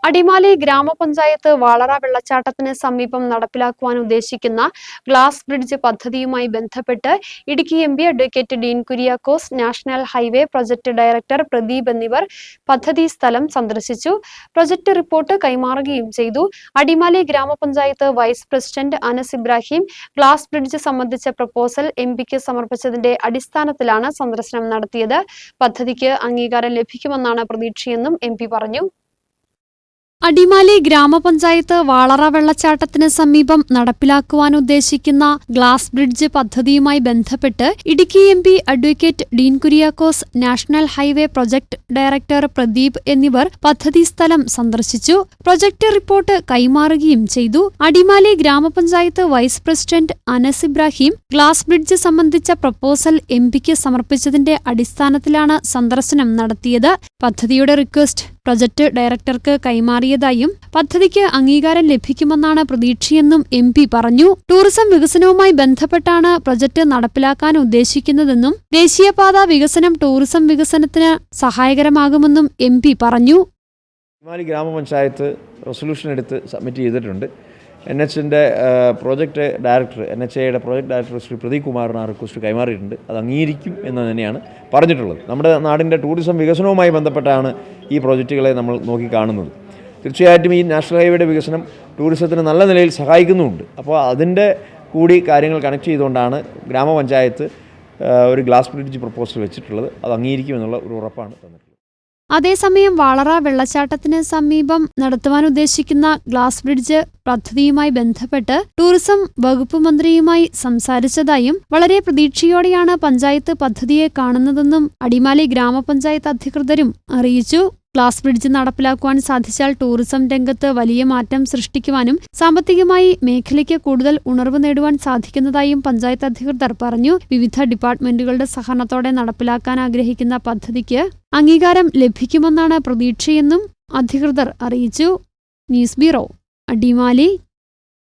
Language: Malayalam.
അടിമാലി ഗ്രാമപഞ്ചായത്ത് വാളറ വെള്ളച്ചാട്ടത്തിന് സമീപം നടപ്പിലാക്കുവാൻ ഉദ്ദേശിക്കുന്ന ഗ്ലാസ് ബ്രിഡ്ജ് പദ്ധതിയുമായി ബന്ധപ്പെട്ട് Idukki M P advocate Dean Kuriakose, national highway project director Pradeep എന്നിവർ പദ്ധതി സ്ഥലം സന്ദർശിച്ചു. പ്രൊജക്ട് റിപ്പോർട്ട് കൈമാറുകയും ചെയ്തു. അടിമാലി ഗ്രാമപഞ്ചായത്ത് vice president Anas Ibrahim glass bridge സംബന്ധിച്ച പ്രപ്പോസൽ എംപിക്ക് സമർപ്പിച്ചതിന്റെ അടിസ്ഥാനത്തിലാണ് സന്ദർശനം നടത്തിയത്. പദ്ധതിക്ക് അംഗീകാരം ലഭിക്കുമെന്നാണ് പ്രതീക്ഷയെന്നും എം പി പറഞ്ഞു. അടിമാലി ഗ്രാമപഞ്ചായത്ത് വാളറ വെള്ളച്ചാട്ടത്തിന് സമീപം നടപ്പിലാക്കുവാൻ ഉദ്ദേശിക്കുന്ന ഗ്ലാസ് ബ്രിഡ്ജ് പദ്ധതിയുമായി ബന്ധപ്പെട്ട് Idukki M P advocate Dean Kuriakose, national highway project director Pradeep എന്നിവർ പദ്ധതി സ്ഥലം സന്ദർശിച്ചു. പ്രൊജക്ട് റിപ്പോർട്ട് കൈമാറുകയും ചെയ്തു. അടിമാലി ഗ്രാമപഞ്ചായത്ത് vice president Anas Ibrahim glass bridge സംബന്ധിച്ച പ്രപ്പോസൽ എംപിക്ക് സമർപ്പിച്ചതിന്റെ അടിസ്ഥാനത്തിലാണ് സന്ദർശനം നടത്തിയത്. പദ്ധതിയുടെ റിക്വസ്റ്റ് പ്രൊജക്ട് ഡയറക്ടർക്ക് കൈമാറിയതായും പദ്ധതിക്ക് അംഗീകാരം ലഭിക്കുമെന്നാണ് പ്രതീക്ഷയെന്നും എം പി പറഞ്ഞു. ടൂറിസം വികസനവുമായി ബന്ധപ്പെട്ടാണ് പ്രൊജക്ട് നടപ്പിലാക്കാൻ ഉദ്ദേശിക്കുന്നതെന്നും ദേശീയപാത വികസനം ടൂറിസം വികസനത്തിന് സഹായകരമാകുമെന്നും എം പി പറഞ്ഞു. അടിമാലി ഗ്രാമപഞ്ചായത്ത് റെസൊല്യൂഷൻ എടുത്ത് സബ്മിറ്റ് ചെയ്തിട്ടുണ്ട്. NHന്റെ പ്രോജക്റ്റ് ഡയറക്ടർ, NHAയുടെ പ്രോജക്റ്റ് ഡയറക്ടർ ശ്രീ പ്രദീപ് കുമാറിന് ആ റിക്വസ്റ്റ് കൈമാറിയിട്ടുണ്ട്. അത് അംഗീകരിക്കും എന്ന് തന്നെയാണ് പറഞ്ഞിട്ടുള്ളത്. നമ്മുടെ നാടിൻ്റെ ടൂറിസം വികസനവുമായി ബന്ധപ്പെട്ടാണ് ഈ പ്രോജക്റ്റുകളെ നമ്മൾ നോക്കിക്കാണുന്നത്. തീർച്ചയായിട്ടും ഈ നാഷണൽ ഹൈവേയുടെ വികസനം ടൂറിസത്തിന് നല്ല നിലയിൽ സഹായിക്കുന്നുമുണ്ട്. അപ്പോൾ അതിൻ്റെ കൂടി കാര്യങ്ങൾ കണക്ട് ചെയ്തുകൊണ്ടാണ് ഗ്രാമപഞ്ചായത്ത് ഒരു ഗ്ലാസ് ബ്രിഡ്ജ് പ്രപ്പോസൽ വെച്ചിട്ടുള്ളത്. അത് അംഗീകരിക്കുമെന്നുള്ള ഒരു ഉറപ്പാണ് തന്നിട്ടുള്ളത്. അതേസമയം വാളറ വെള്ളച്ചാട്ടത്തിന് സമീപം നടത്തുവാൻ ഉദ്ദേശിക്കുന്ന ഗ്ലാസ് ബ്രിഡ്ജ് പദ്ധതിയുമായി ബന്ധപ്പെട്ട് ടൂറിസം വകുപ്പ് മന്ത്രിയുമായി സംസാരിച്ചതായും വളരെ പ്രതീക്ഷയോടെയാണ് പഞ്ചായത്ത് പദ്ധതിയെ കാണുന്നതെന്നും അടിമാലി ഗ്രാമപഞ്ചായത്ത് അധികൃതരും അറിയിച്ചു. ഗ്ലാസ് ബ്രിഡ്ജ് നടപ്പിലാക്കുവാൻ സാധിച്ചാൽ ടൂറിസം രംഗത്ത് വലിയ മാറ്റം സൃഷ്ടിക്കുവാനും സാമ്പത്തികമായി മേഖലയ്ക്ക് കൂടുതൽ ഉണർവ് നേടുവാൻ സാധിക്കുന്നതായും പഞ്ചായത്ത് അധികൃതർ പറഞ്ഞു. വിവിധ ഡിപ്പാർട്ട്മെന്റുകളുടെ സഹകരണത്തോടെ നടപ്പിലാക്കാൻ ആഗ്രഹിക്കുന്ന പദ്ധതിക്ക് അംഗീകാരം ലഭിക്കുമെന്നാണ് പ്രതീക്ഷയെന്നും അധികൃതർ അറിയിച്ചു. News bureau, Adimali.